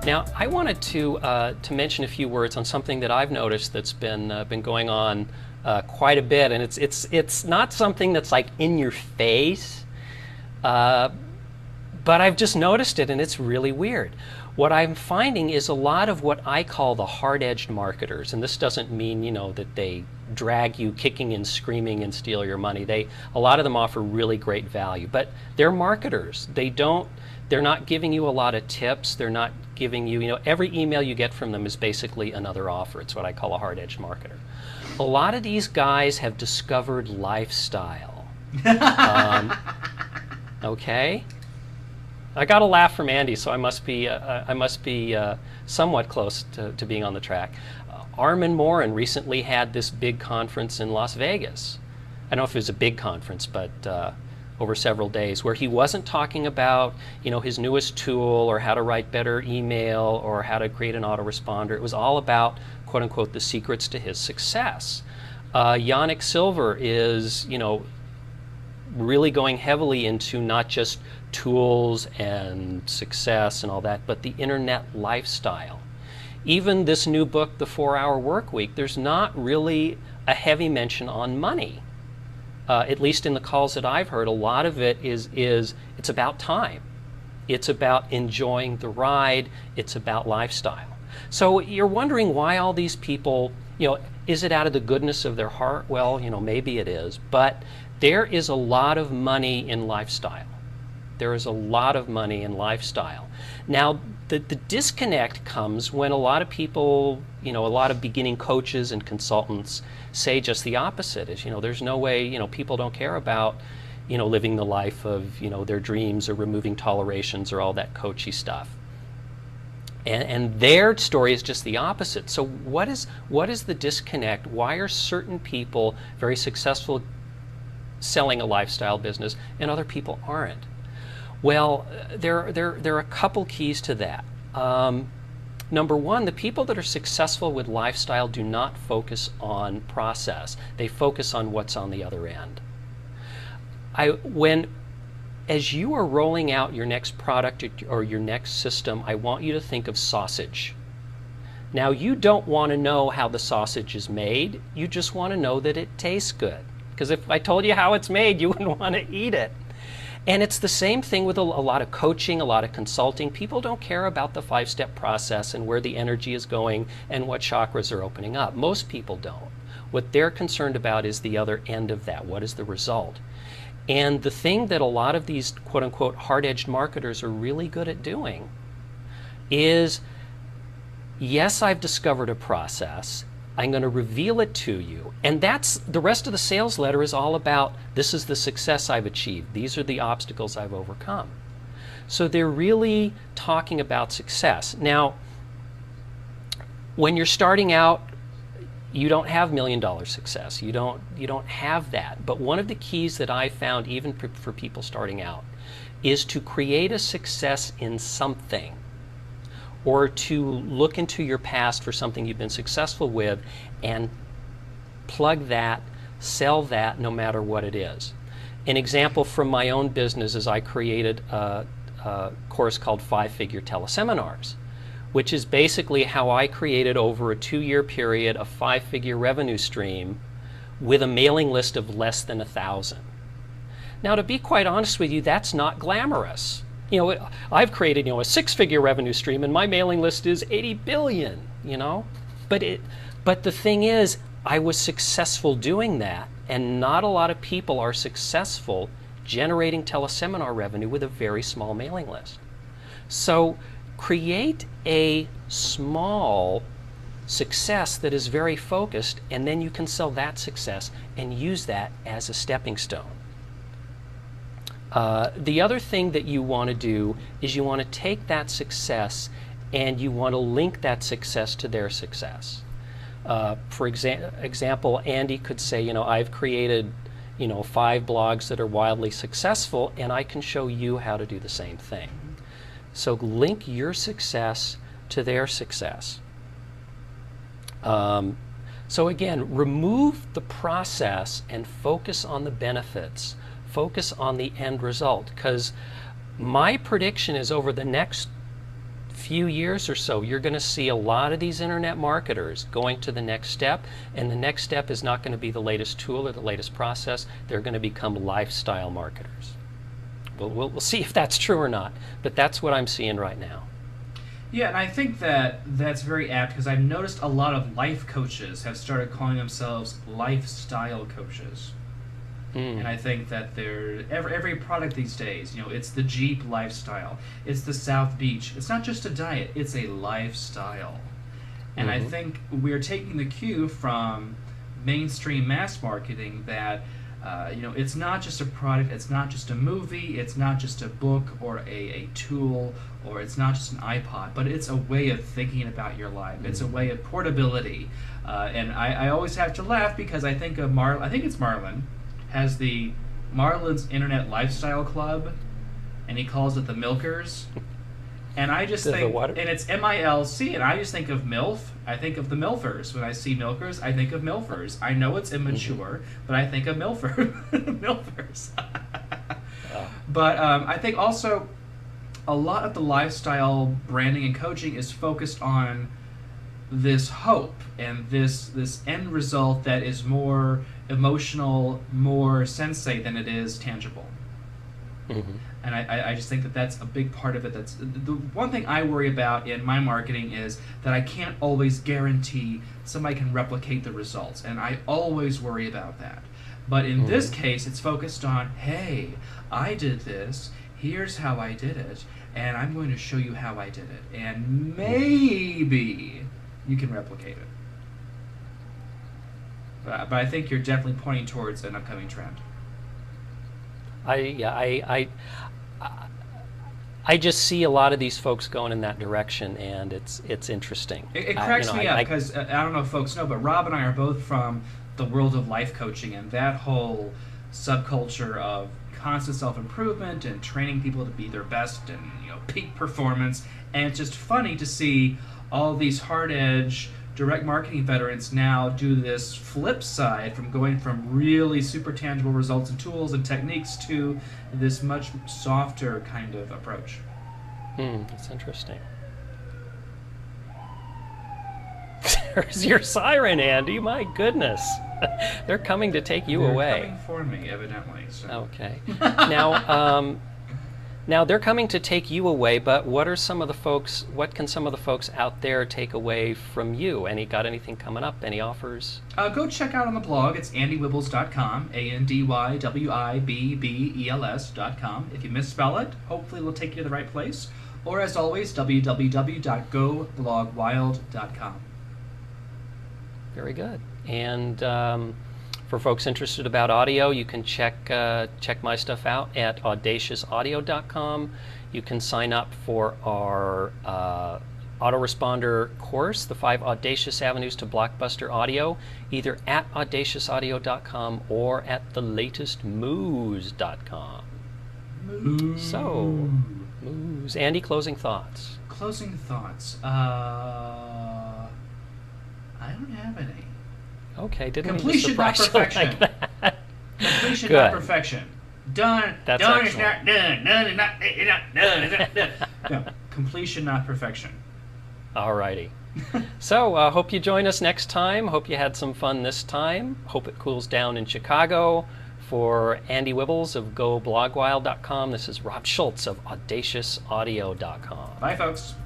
Now, I wanted to mention a few words on something that I've noticed that's been going on quite a bit, and it's not something that's like in your face, but I've just noticed it, and it's really weird. What I'm finding is a lot of what I call the hard-edged marketers, and this doesn't mean, you know, that they drag you kicking and screaming and steal your money. A lot of them offer really great value, but they're marketers. They're not giving you a lot of tips. They're not giving you, every email you get from them is basically another offer. It's what I call a hard-edged marketer. A lot of these guys have discovered lifestyle. Okay? I got a laugh from Andy, so I must be somewhat close to being on the track. Armin Morin recently had this big conference in Las Vegas. I don't know if it was a big conference, but over several days, where he wasn't talking about his newest tool or how to write better email or how to create an autoresponder. It was all about, quote unquote, the secrets to his success. Yannick Silver is really going heavily into not just tools and success and all that, but the internet lifestyle. Even this new book, The 4-Hour Workweek, there's not really a heavy mention on money. At least in the calls that I've heard, a lot of it is it's about time. It's about enjoying the ride. It's about lifestyle. So you're wondering why all these people, is it out of the goodness of their heart? Well, maybe it is, but there is a lot of money in lifestyle. There is a lot of money in lifestyle. Now, the disconnect comes when a lot of people, a lot of beginning coaches and consultants say just the opposite, is, there's no way, people don't care about, living the life of, their dreams or removing tolerations or all that coachy stuff. And their story is just the opposite. So what is the disconnect? Why are certain people very successful selling a lifestyle business and other people aren't? Well, there are a couple keys to that. Number one, the people that are successful with lifestyle do not focus on process. They focus on what's on the other end. As you are rolling out your next product or your next system, I want you to think of sausage. Now, you don't want to know how the sausage is made. You just want to know that it tastes good. Because if I told you how it's made, you wouldn't want to eat it. And it's the same thing with a lot of coaching, a lot of consulting. People don't care about the 5-step process and where the energy is going and what chakras are opening up. Most people don't. What they're concerned about is the other end of that. What is the result? And the thing that a lot of these quote-unquote hard-edged marketers are really good at doing is, yes, I've discovered a process. I'm going to reveal it to you. And that's the rest of the sales letter is all about, this is the success I've achieved. These are the obstacles I've overcome. So they're really talking about success. Now, when you're starting out, you don't have $1 million success. You don't have that. But one of the keys that I found, even for people starting out, is to create a success in something, or to look into your past for something you've been successful with and plug that, sell that, no matter what it is. An example from my own business is I created a course called 5-Figure Teleseminars, which is basically how I created over a 2-year period a 5-figure revenue stream with a mailing list of less than 1,000. Now, to be quite honest with you, that's not glamorous. I've created, a 6-figure revenue stream and my mailing list is 80 billion, But the thing is, I was successful doing that, and not a lot of people are successful generating teleseminar revenue with a very small mailing list. So create a small success that is very focused, and then you can sell that success and use that as a stepping stone. The other thing that you want to do is you want to take that success and you want to link that success to their success. For example, Andy could say, I've created, 5 blogs that are wildly successful, and I can show you how to do the same thing. So link your success to their success. So again, remove the process and focus on the benefits. Focus on the end result, because my prediction is over the next few years or so, you're going to see a lot of these internet marketers going to the next step, and the next step is not going to be the latest tool or the latest process. They're going to become lifestyle marketers. We'll see if that's true or not, but that's what I'm seeing right now. Yeah, and I think that that's very apt because I've noticed a lot of life coaches have started calling themselves lifestyle coaches. And I think that every product these days, it's the Jeep lifestyle, it's the South Beach. It's not just a diet, it's a lifestyle. And I think we're taking the cue from mainstream mass marketing that it's not just a product, it's not just a movie, it's not just a book or a tool, or it's not just an iPod, but it's a way of thinking about your life. It's a way of portability. And I always have to laugh because I think of I think it's Marlon, has the Marlon's Internet Lifestyle Club, and he calls it the Milkers. And I just think, and it's MILC, and I just think of MILF. I think of the MILFers. When I see Milkers, I think of MILFers. I know it's immature, but I think of MILFers. But I think also a lot of the lifestyle branding and coaching is focused on this hope and this end result that is more emotional, more sensate than it is tangible. And I just think that that's a big part of it. That's the one thing I worry about in my marketing is that I can't always guarantee somebody can replicate the results, and I always worry about that. But in this case, it's focused on, hey, I did this, here's how I did it, and I'm going to show you how I did it, and maybe you can replicate it. But I think you're definitely pointing towards an upcoming trend. I just see a lot of these folks going in that direction, and it's interesting. It cracks me up because I don't know if folks know, but Rob and I are both from the world of life coaching, and that whole subculture of constant self-improvement and training people to be their best and peak performance. And it's just funny to see all these hard-edge direct marketing veterans now do this flip side from going from really super tangible results and tools and techniques to this much softer kind of approach. That's interesting. There's your siren, Andy. My goodness. They're coming to take you away. They're coming for me, evidently. So. Okay. Now they're coming to take you away, but what can some of the folks out there take away from you? Got anything coming up? Any offers? Go check out on the blog. It's andywibbles.com, ANDYWIBBELS.com. If you misspell it, hopefully it'll take you to the right place. Or as always, www.goblogwild.com. Very good. And for folks interested about audio, you can check my stuff out at audaciousaudio.com. You can sign up for our autoresponder course, the 5 Audacious Avenues to Blockbuster Audio, either at audaciousaudio.com or at thelatestmoose.com. So, moose. Andy, closing thoughts. Closing thoughts. I don't have any. Okay, didn't completion, mean to not perfection. Like that. Completion, Good. not perfection. Done. That's done excellent. is not done. Done is not done. Is not done. No, completion, not perfection. Alrighty. So, hope you join us next time. Hope you had some fun this time. Hope it cools down in Chicago. For Andy Wibbles of GoBlogWild.com, this is Rob Schultz of AudaciousAudio.com. Bye, folks.